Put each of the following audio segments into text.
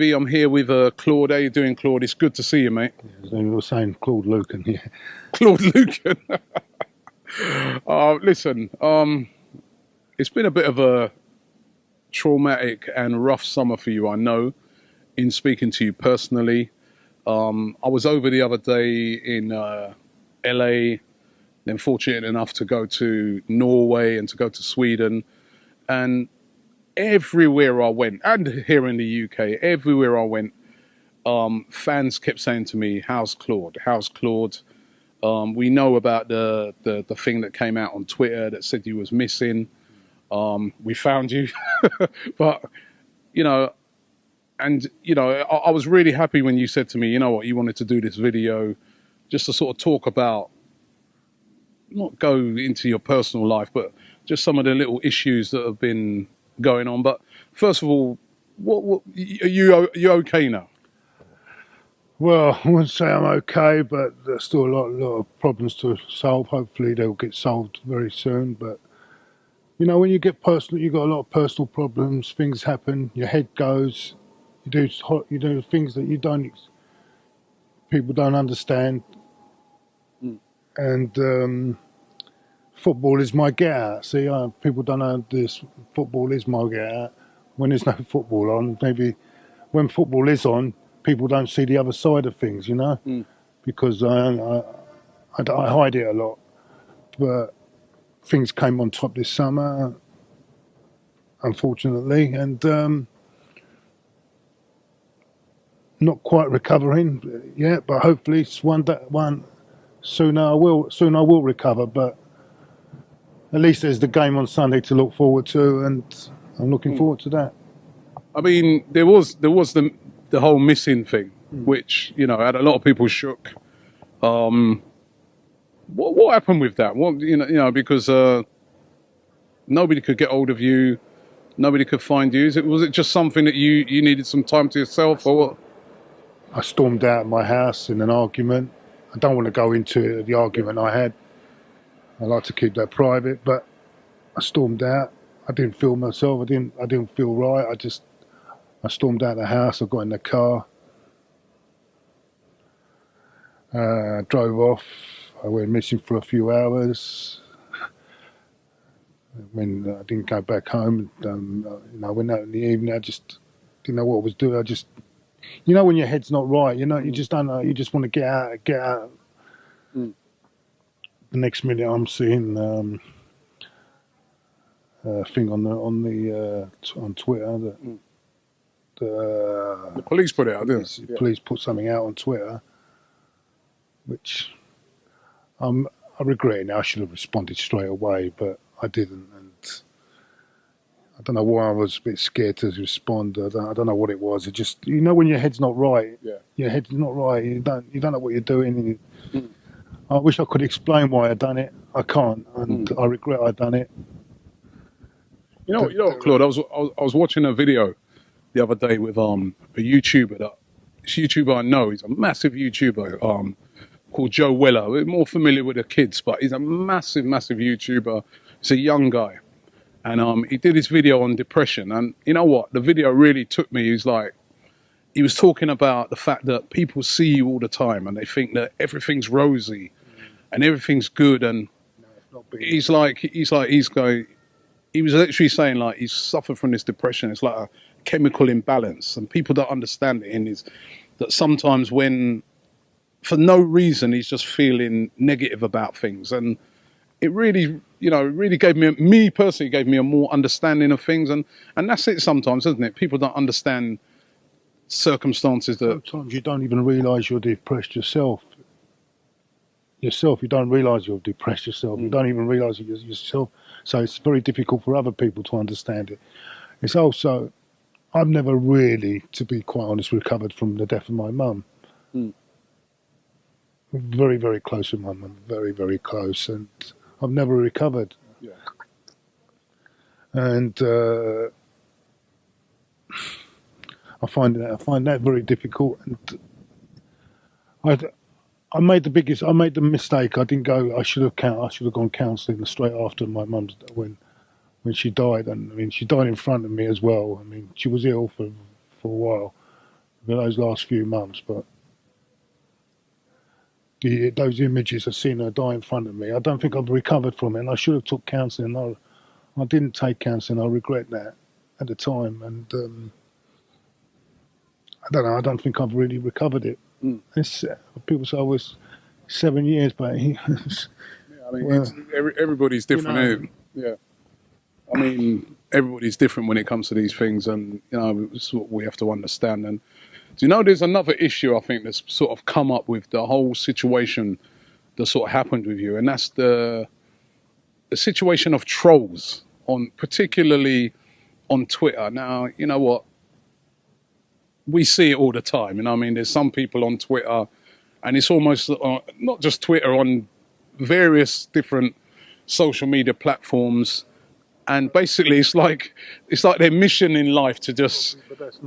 B, I'm here with Claude. How you doing, Claude? It's good to see you, mate. Yeah, we were saying Claude Lucan, yeah. Claude Lucan. Listen, it's been a bit of a traumatic and rough summer for you, I know, in speaking to you personally. I was over the other day in LA, then fortunate enough to go to Norway and to go to Sweden. And everywhere I went, and here in the UK, everywhere I went, fans kept saying to me, "How's Claude? How's Claude?" We know about the thing that came out on Twitter that said you was missing. We found you, but I was really happy when you said to me, you know what, you wanted to do this video, just to sort of talk about, not go into your personal life, but just some of the little issues that have been going on. But first of all, what are you okay now? Well, I wouldn't say I'm okay, but there's still a lot of problems to solve. Hopefully they'll get solved very soon. But when you get personal, you've got a lot of personal problems. Things happen. Your head goes. You do things that people don't understand. And football is my get out. See, people don't know this. Football is my get out. When there's no football on, maybe when football is on, people don't see the other side of things, because I hide it a lot. But things came on top this summer, unfortunately, and not quite recovering yet. But hopefully, soon I will recover. But at least there's the game on Sunday to look forward to, and I'm looking forward to that. I mean, there was the whole missing thing, which had a lot of people shook. What happened with that? Because nobody could get hold of you, nobody could find you. Was it just something that you needed some time to yourself, or what? I stormed out of my house in an argument. I don't want to go into the argument I had. I like to keep that private, but I stormed out. I didn't feel myself. I didn't feel right. I stormed out of the house. I got in the car, drove off. I went missing for a few hours. When I didn't go back home, I went out in the evening. I just didn't know what I was doing. I just, when your head's not right, you just don't know. You just want to get out. The next minute, I'm seeing a thing on Twitter that. The police put it out, didn't they? The police put something out on Twitter, which I regret now. I should have responded straight away, but I didn't, and I don't know why I was a bit scared to respond. I don't know what it was. It just, when your head's not right, your head's not right. You don't know what you're doing. I wish I could explain why I done it. I can't, and I regret I done it. You know what, Claude? I was watching a video the other day with a YouTuber this YouTuber I know. He's a massive YouTuber called Joe Weller. We're more familiar with the kids, but he's a massive YouTuber. He's a young guy, and he did his video on depression. And you know what? The video really took me. He was talking about the fact that people see you all the time and they think that everything's rosy and everything's good. And he was literally saying, like, he's suffered from this depression. It's like a chemical imbalance, and people don't understand it. And is that sometimes when, for no reason, he's just feeling negative about things, and it really, really gave me personally, gave me a more understanding of things, and that's it. Sometimes, isn't it? People don't understand circumstances that sometimes you don't even realise you're depressed yourself. You don't realise you're depressed yourself. You don't even realise it yourself. So it's very difficult for other people to understand it. It's also, I've never really, to be quite honest, recovered from the death of my mum. Very, very close with my mum. Very, very close. And I've never recovered. Yeah. And I find that very difficult. And I made the mistake. I didn't go. I should have gone counselling straight after my mum's when she died. And I mean, she died in front of me as well. I mean, she was ill for a while, for those last few months, but those images of seeing her die in front of me, I don't think I've recovered from it, and I should have took counselling. I didn't take counselling. I regret that at the time, and I don't know. I don't think I've really recovered it. It's, people say I was 7 years, but Yeah, I mean, well, everybody's different. You know, yeah, I mean, everybody's different when it comes to these things, and you know, it's what we have to understand. And do you know, there's another issue I think that's sort of come up with the whole situation that sort of happened with you, and that's the situation of trolls on, particularly on Twitter. Now, you know what? We see it all the time. You know, I mean, there's some people on Twitter, and it's almost not just Twitter, on various different social media platforms, and basically it's like their mission in life to just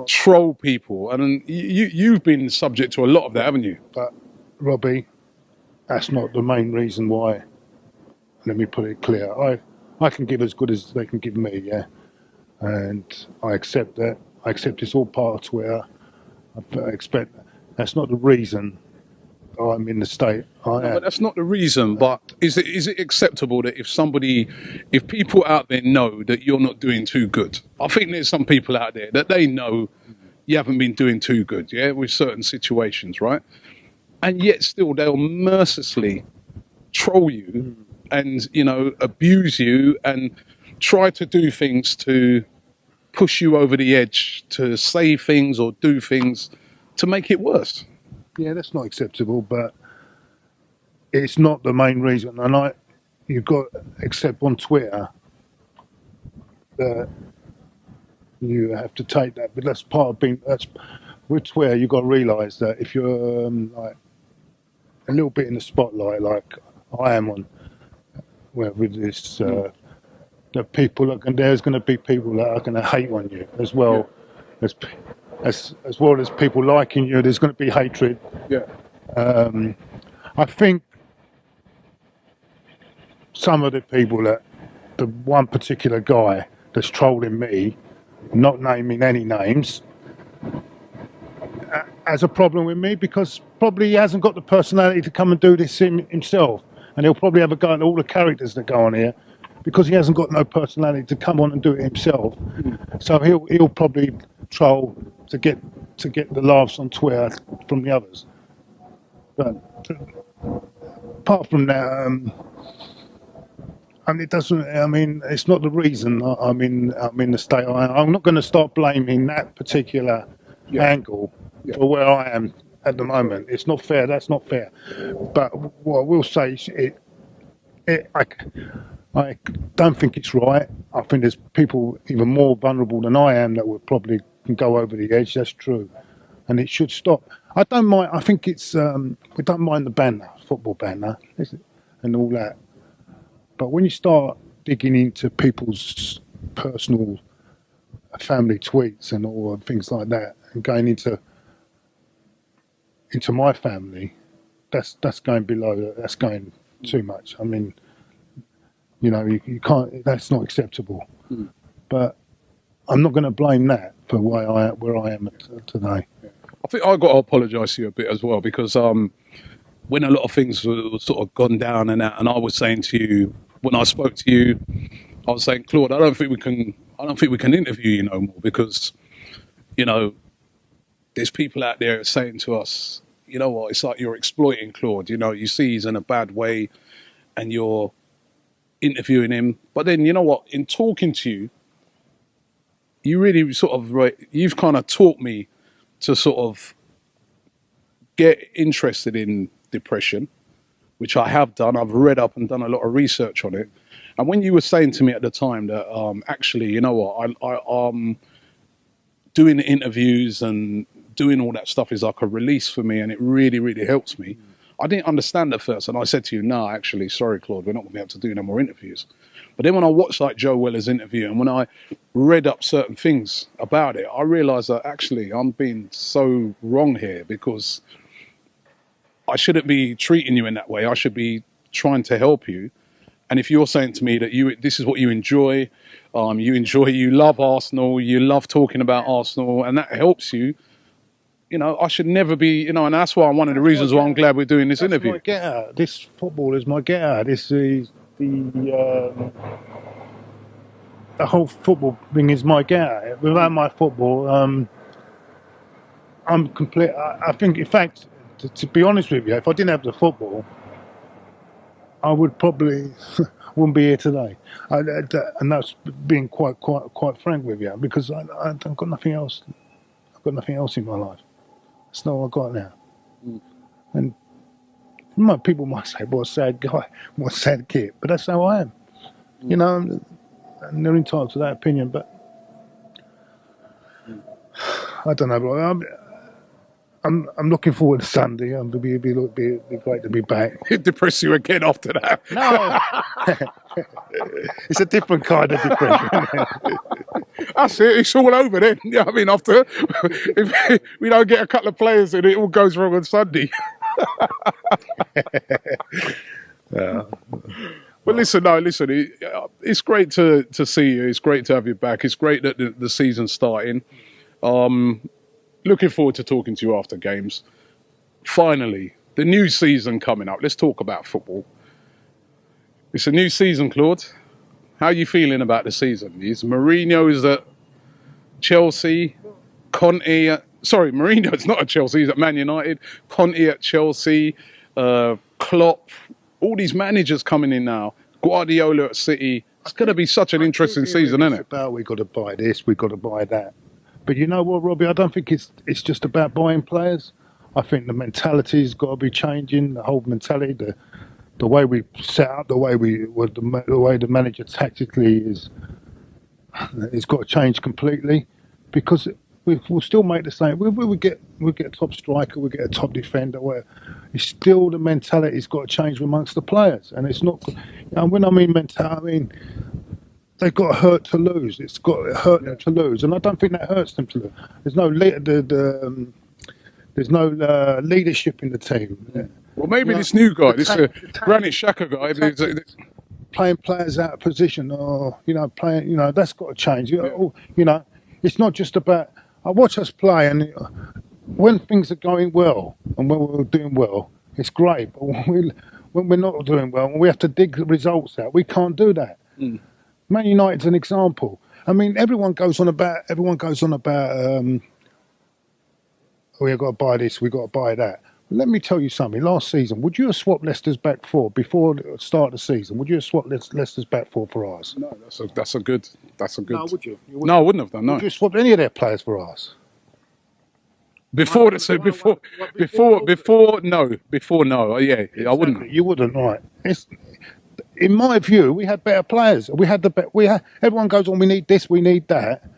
troll people. And you've been subject to a lot of that, haven't you? But Robbie, that's not the main reason why. Let me put it clear. I can give as good as they can give me, yeah, and I accept that. I accept it's all part of Twitter. I expect that's not the reason I'm in the state I am. But that's not the reason. But is it acceptable that if people out there know that you're not doing too good? I think there's some people out there that they know you haven't been doing too good, yeah, with certain situations, right? And yet still they'll mercilessly troll you and, you know, abuse you and try to do things to push you over the edge, to say things or do things to make it worse. Yeah, that's not acceptable, but it's not the main reason. And you've got to accept on Twitter that you have to take that. But that's part of being. That's with Twitter. You've got to realise that if you're like a little bit in the spotlight, like I am on, with this, that there's going to be people that are going to hate on you as well. Yeah. As well as people liking you, there's going to be hatred. Yeah. I think some of the people the one particular guy that's trolling me, not naming any names, has a problem with me because probably he hasn't got the personality to come and do this himself, and he'll probably have a go at all the characters that go on here because he hasn't got no personality to come on and do it himself. So he'll probably troll to get the laughs on Twitter from the others. But apart from that, I mean, it doesn't. I mean, it's not the reason I'm in the state I'm not going to start blaming that particular angle for where I am at the moment. It's not fair. That's not fair. But what I will say is, I don't think it's right. I think there's people even more vulnerable than I am that would probably can go over the edge. That's true, and it should stop. I don't mind. I think it's we don't mind the banner, football banner, and all that. But when you start digging into people's personal family tweets and all things like that, and going into my family, that's going below. That's going too much. I mean, you know, you can't. That's not acceptable. But I'm not going to blame that for where I am today. I think I've got to apologise to you a bit as well because when a lot of things were sort of gone down and that, and I was saying to you when I spoke to you, I was saying, Claude, I don't think we can interview you no more because, you know, there's people out there saying to us, you know what, it's like you're exploiting Claude. You know, you see he's in a bad way, and you're interviewing him. But then, you know what, in talking to you, you really sort of, you've kind of taught me to sort of get interested in depression, which I have done. I've read up and done a lot of research on it. And when you were saying to me at the time that actually, you know what, I doing interviews and doing all that stuff is like a release for me, and it really, really helps me. I didn't understand at first, and I said to you, no, actually, sorry, Claude, we're not going to be able to do no more interviews. But then when I watched like Joe Weller's interview and when I read up certain things about it, I realised that actually I'm being so wrong here because I shouldn't be treating you in that way. I should be trying to help you. And if you're saying to me that this is what you enjoy, you love Arsenal, you love talking about Arsenal, and that helps you, I should never be, and that's why one of the reasons why I'm glad we're doing this interview. My get out. This football is my get out. This is the whole football thing is my get out. Without my football, I'm complete. I think, in fact, to be honest with you, if I didn't have the football, I would probably wouldn't be here today. And that's being quite frank with you, because I've got nothing else. I've got nothing else in my life. That's not what I've got now. And people might say, "What a sad guy, what a sad kid," but that's how I am. And they're entitled to that opinion. But I don't know. Bro. I'm looking forward to Sunday. It'll be great to be back. It depress you again after that? No, it's a different kind of depression. That's it. It's all over then. Yeah, I mean, after if we don't get a couple of players in, it all goes wrong on Sunday. But listen, it's great to see you. It's great to have you back. It's great that the season's starting. Looking forward to talking to you after games. Finally, the new season coming up. Let's talk about football. It's a new season, Claude. How are you feeling about the season? Is Mourinho's at Chelsea, Conte at... Sorry, Mourinho's not at Chelsea, he's at Man United. Conte at Chelsea, Klopp, all these managers coming in now. Guardiola at City. It's going to be such an interesting season, isn't it? We've got to buy this, we've got to buy that. But you know what, Robbie? I don't think it's just about buying players. I think the mentality's got to be changing. The whole mentality, the way we set up, the way the manager tactically is, it's got to change completely. Because we'll still make the same. We get a top striker, we get a top defender. Where it's still the mentality's got to change amongst the players, and it's not. When I mean mentality, I mean. They've got to hurt to lose. It's got to hurt them to lose, and I don't think that hurts them to lose. There's no leadership in the team. Well, maybe this new guy, this Granit Xhaka guy, playing players out of position, or playing. That's got to change. It's not just about. I watch us play, and when things are going well and when we're doing well, it's great. But when we're not doing well, and we have to dig the results out, we can't do that. Man United's an example. I mean, everyone goes on about. We've got to buy this, we've got to buy that. Let me tell you something. Last season, would you have swapped Leicester's back four before the start of the season? Would you have swapped Leicester's back four for ours? No, that's a good. No, would you? No, I wouldn't have done. No. Would you have swapped any of their players for ours? Before, no. Yeah, exactly. I wouldn't. You wouldn't, right? In my view, we had better players. Everyone goes on. We need this. We need that.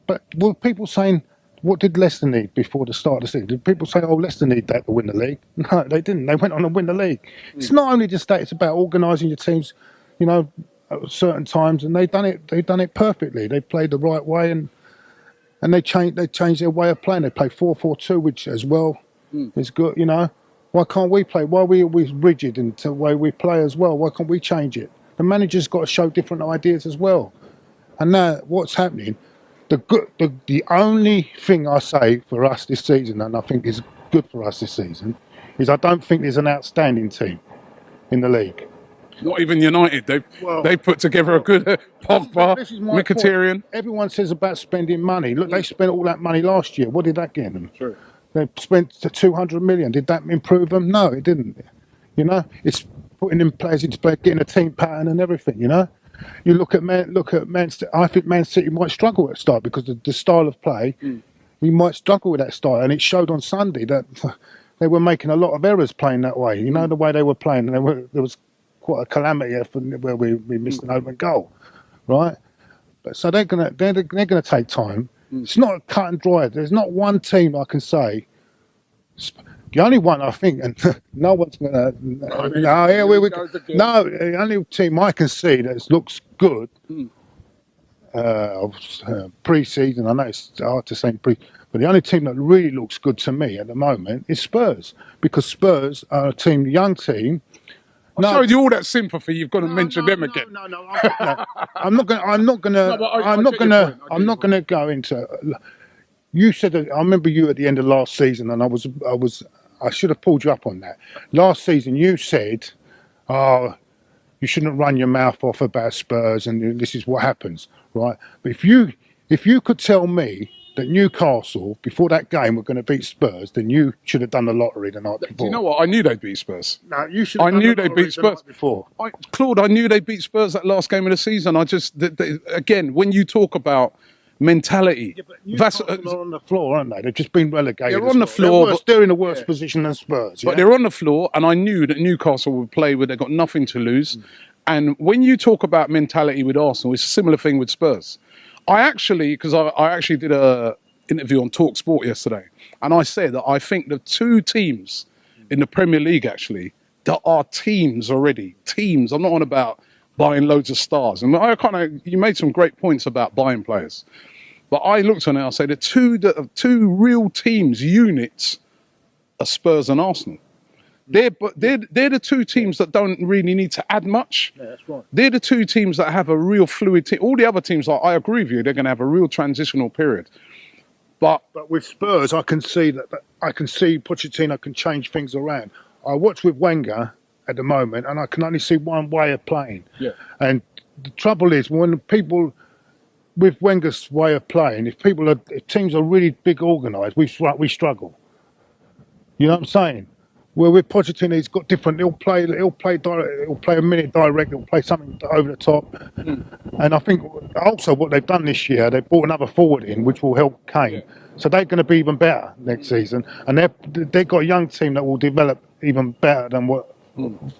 But were people saying, what did Leicester need before the start of the season? Did people say, "Oh, Leicester need that to win the league"? No, they didn't. They went on to win the league. It's not only just that; it's about organising your teams, at certain times, and they've done it. They've done it perfectly. They played the right way, and they changed their way of playing. They play 4-4-2, which as well is good. Why can't we play? Why are we always rigid into the way we play as well? Why can't we change it? The manager's got to show different ideas as well. And now, what's happening? The only thing I say for us this season, and I think is good for us this season, is I don't think there's an outstanding team in the league. Not even United. They've put together a good Pogba, Mkhitaryan. Everyone says about spending money. Look, they spent all that money last year. What did that get them? True. They spent 200 million. Did that improve them? No, it didn't. It's putting in players into play, getting a team pattern and everything. You look at Man City. I think Man City might struggle at the start because the style of play. We might struggle with that style, and it showed on Sunday that they were making a lot of errors playing that way. The way they were playing, and there was quite a calamity where we missed an open goal, right? But so they're gonna take time. It's not cut and dry. There's not one team I can say. The only one I think, and no one's going to... No, the only team I can see that looks good, pre-season, I know it's hard to say but the only team that really looks good to me at the moment is Spurs. Because Spurs are a young team. I showed you all that sympathy. You've got to mention them again. No. I'm not going to go into. You said that, I remember you at the end of last season, and I should have pulled you up on that. Last season, you said, "Oh, you shouldn't run your mouth off about Spurs, and this is what happens, right?" But if you could tell me that Newcastle before that game were going to beat Spurs, then you should have done the lottery the night before. Do you know what? I knew they'd beat Spurs. No, you should. I knew they'd beat Spurs before. Claude, I knew they'd beat Spurs that last game of the season. Again, when you talk about mentality, Newcastle are on the floor, aren't they? They've just been relegated. They're on the floor. They're in a worse position than Spurs. But they're on the floor, and I knew that Newcastle would play where they've got nothing to lose. And when you talk about mentality with Arsenal, it's a similar thing with Spurs. I actually did a interview on Talk Sport yesterday, and I said that I think the two teams in the Premier League actually that are teams already. Teams. I'm not on about buying loads of stars. And you made some great points about buying players. But I looked on it, I say the two real teams, units, are Spurs and Arsenal. They're the two teams that don't really need to add much. Yeah, that's right. They're the two teams that have a real fluid team. All the other teams, I agree with you, they're going to have a real transitional period. But with Spurs, I can see Pochettino can change things around. I watch with Wenger at the moment, and I can only see one way of playing. Yeah. And the trouble is, when people with Wenger's way of playing, if teams are really big organised, we struggle. You know what I'm saying? Well, with Pochettino, he's got different. He'll play direct. He'll play a minute direct. He'll play something over the top. And I think also what they've done this year, they brought another forward in, which will help Kane. Yeah. So they're going to be even better next season. And they've got a young team that will develop even better than what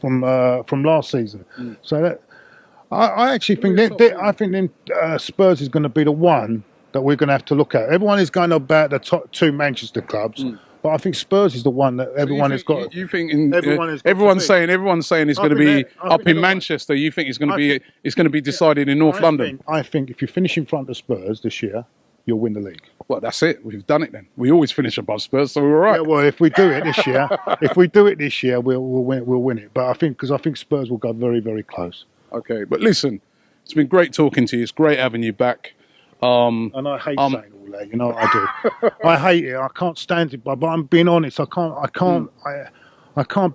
from last season. So that I actually think Spurs is going to be the one that we're going to have to look at. Everyone is going about the top two Manchester clubs. But I think Spurs is the one that everyone has got. You think everyone's saying it's going to be up in Manchester. You think it's going to be decided in North London. I think if you finish in front of Spurs this year, you'll win the league. Well, that's it. We've done it then. We always finish above Spurs, so we're all right. Yeah, well, if we do it this year, we'll win it. But I think Spurs will go very, very close. Okay, but listen, it's been great talking to you. It's great having you back. And I hate saying all that, you know what I do. I hate it. I can't stand it. But I'm being honest. I can't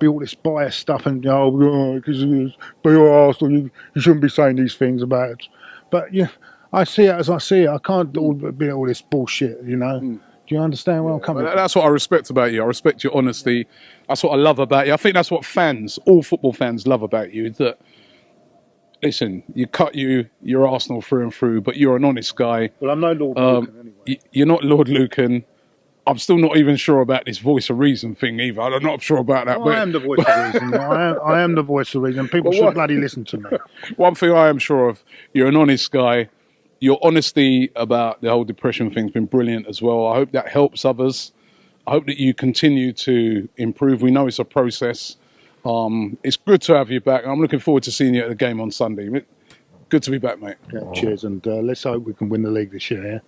be all this biased stuff and because you're Arsenal, you shouldn't be saying these things about it. But yeah, I see it as I see it. I can't be all this bullshit. You know. Do you understand where I'm coming from? That's what I respect about you. I respect your honesty. That's what I love about you. I think that's what all football fans love about you. Is that. Listen, you're Arsenal through and through, but you're an honest guy. Well, I'm no Lord Lucan anyway. You're not Lord Lucan. I'm still not even sure about this voice of reason thing either. I'm not sure about that. I am the voice of reason. I am the voice of reason. People should bloody listen to me. One thing I am sure of, you're an honest guy. Your honesty about the whole depression thing's been brilliant as well. I hope that helps others. I hope that you continue to improve. We know it's a process. It's good to have you back. I'm looking forward to seeing you at the game on Sunday. Good to be back, mate. Yeah, cheers, and let's hope we can win the league this year. Yeah?